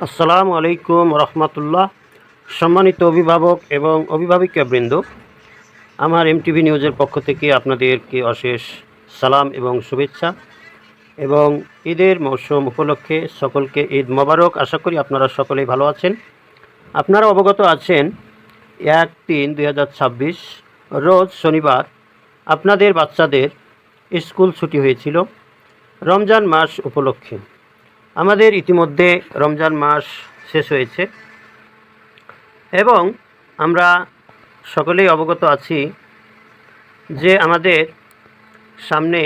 আসসালামু আলাইকুম রহমতুল্লাহ। সম্মানিত অভিভাবক এবং অভিভাবিকাবৃন্দ, আমার এমটিভি নিউজের পক্ষ থেকে আপনাদেরকে অশেষ সালাম এবং শুভেচ্ছা এবং ঈদের মৌসুম উপলক্ষে সকলকে ঈদ মোবারক। আশা করি আপনারা সকলেই ভালো আছেন। আপনারা অবগত আছেন 1-3-2026 রোজ শনিবার আপনাদের বাচ্চাদের স্কুল ছুটি হয়েছিল রমজান মাস উপলক্ষে। আমাদের ইতিমধ্যে রমজান মাস শেষ হয়েছে এবং আমরা সকলেই অবগত আছি যে আমাদের সামনে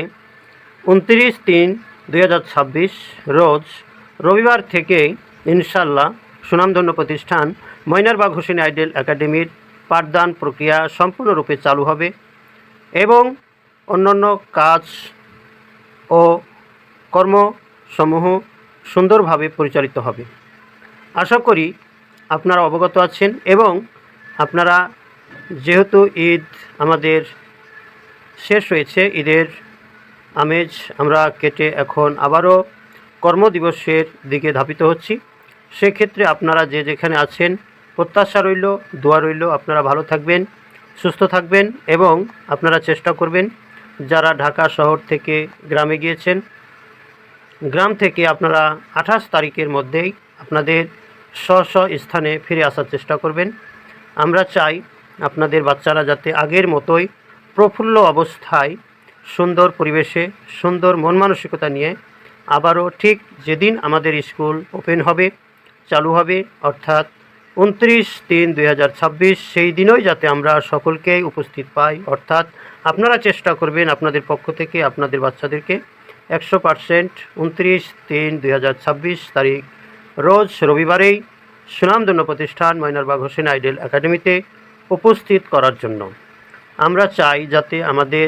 29-3-2026 রোজ রবিবার থেকে ইনশাল্লাহ সুনামধন্য প্রতিষ্ঠান ময়নারবাগ হোসেন আইডেল একাডেমির পাঠদান প্রক্রিয়া সম্পূর্ণরূপে চালু হবে এবং অন্যান্য কাজ ও কর্মসমূহ সুন্দরভাবে পরিচালিত হবে। আশা করি আপনারা অবগত আছেন এবং আপনারা যেহেতু ঈদ আমাদের শেষ হয়েছে, ঈদের আমেজ আমরা কেটে এখন আবারও কর্মদিবসের দিকে ধাবিত হচ্ছি। সেক্ষেত্রে আপনারা যে যেখানে আছেন প্রত্যাশা রইল, দোয়া রইল, আপনারা ভালো থাকবেন, সুস্থ থাকবেন এবং আপনারা চেষ্টা করবেন যারা ঢাকা শহর থেকে গ্রামে গিয়েছেন, গ্রাম থেকে আপনারা 28 তারিখের মধ্যেই আপনাদের স্ব স্থানে ফিরে আসার চেষ্টা করবেন। আমরা চাই আপনাদের বাচ্চারা যাতে আগের মতোই প্রফুল্ল অবস্থায় সুন্দর পরিবেশে সুন্দর মন মানসিকতা নিয়ে আবারও ঠিক যেদিন আমাদের স্কুল ওপেন হবে, চালু হবে, অর্থাৎ 29-3-2026 সেই দিনই যাতে আমরা সকলকেই উপস্থিত পাই। অর্থাৎ আপনারা চেষ্টা করবেন আপনাদের পক্ষ থেকে আপনাদের বাচ্চাদেরকে 100% 29-3-2026 তারিখ রোজ রবিবারেই সুনামধন্য প্রতিষ্ঠান ময়নারবাগ হোসেন আইডেল একাডেমিতে উপস্থিত করার জন্য। আমরা চাই যাতে আমাদের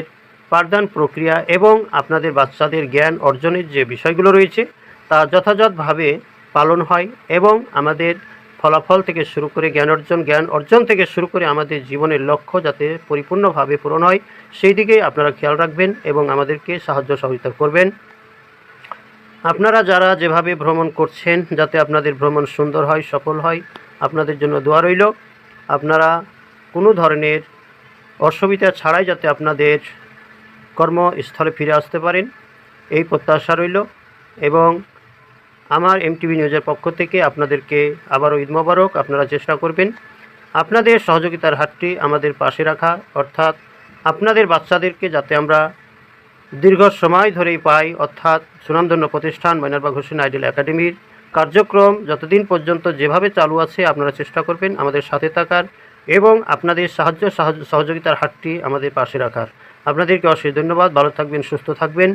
পাঠদান প্রক্রিয়া এবং আপনাদের বাচ্চাদের জ্ঞান অর্জনের যে বিষয়গুলো রয়েছে তা যথাযথভাবে পালন হয় এবং আমাদের ফলাফল থেকে শুরু করে জ্ঞান অর্জন থেকে শুরু করে আমাদের জীবনের লক্ষ্য যাতে পরিপূর্ণভাবে পূরণ হয় সেই দিকে আপনারা খেয়াল রাখবেন এবং আমাদেরকে সাহায্য সহযোগিতা করবেন। আপনারা যারা যেভাবে ভ্রমণ করছেন যাতে আপনাদের ভ্রমণ সুন্দর হয়, সফল হয়, আপনাদের জন্য দোয়া রইল। আপনারা কোনো ধরনের অসুবিধা ছাড়াই যাতে আপনাদের কর্মস্থলে ফিরে আসতে পারেন এই প্রত্যাশা রইল এবং আমার এমটিভি নিউজের পক্ষ থেকে আপনাদেরকে আবারও ঈদ মোবারক। আপনারা চেষ্টা করবেন আপনাদের সহযোগিতার হাতটি আমাদের পাশে রাখা, অর্থাৎ আপনাদের বাচ্চাদেরকে যাতে আমরা দীর্ঘ সময় ধরেই পাই, অর্থাৎ সুনামধন্য প্রতিষ্ঠান ময়নারবাগ হোসেন আইডেল একাডেমির কার্যক্রম যতদিন পর্যন্ত যেভাবে চালু আছে আপনারা চেষ্টা করবেন আমাদের সাথে থাকার এবং আপনাদের সহযোগিতার হাতটি আমাদের পাশে রাখার। আপনাদেরকে অশেষ ধন্যবাদ। ভালো থাকবেন, সুস্থ থাকবেন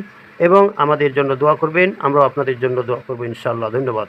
এবং আমাদের জন্য দোয়া করবেন। আমরাও আপনাদের জন্য দোয়া করব ইনশাআল্লাহ। ধন্যবাদ।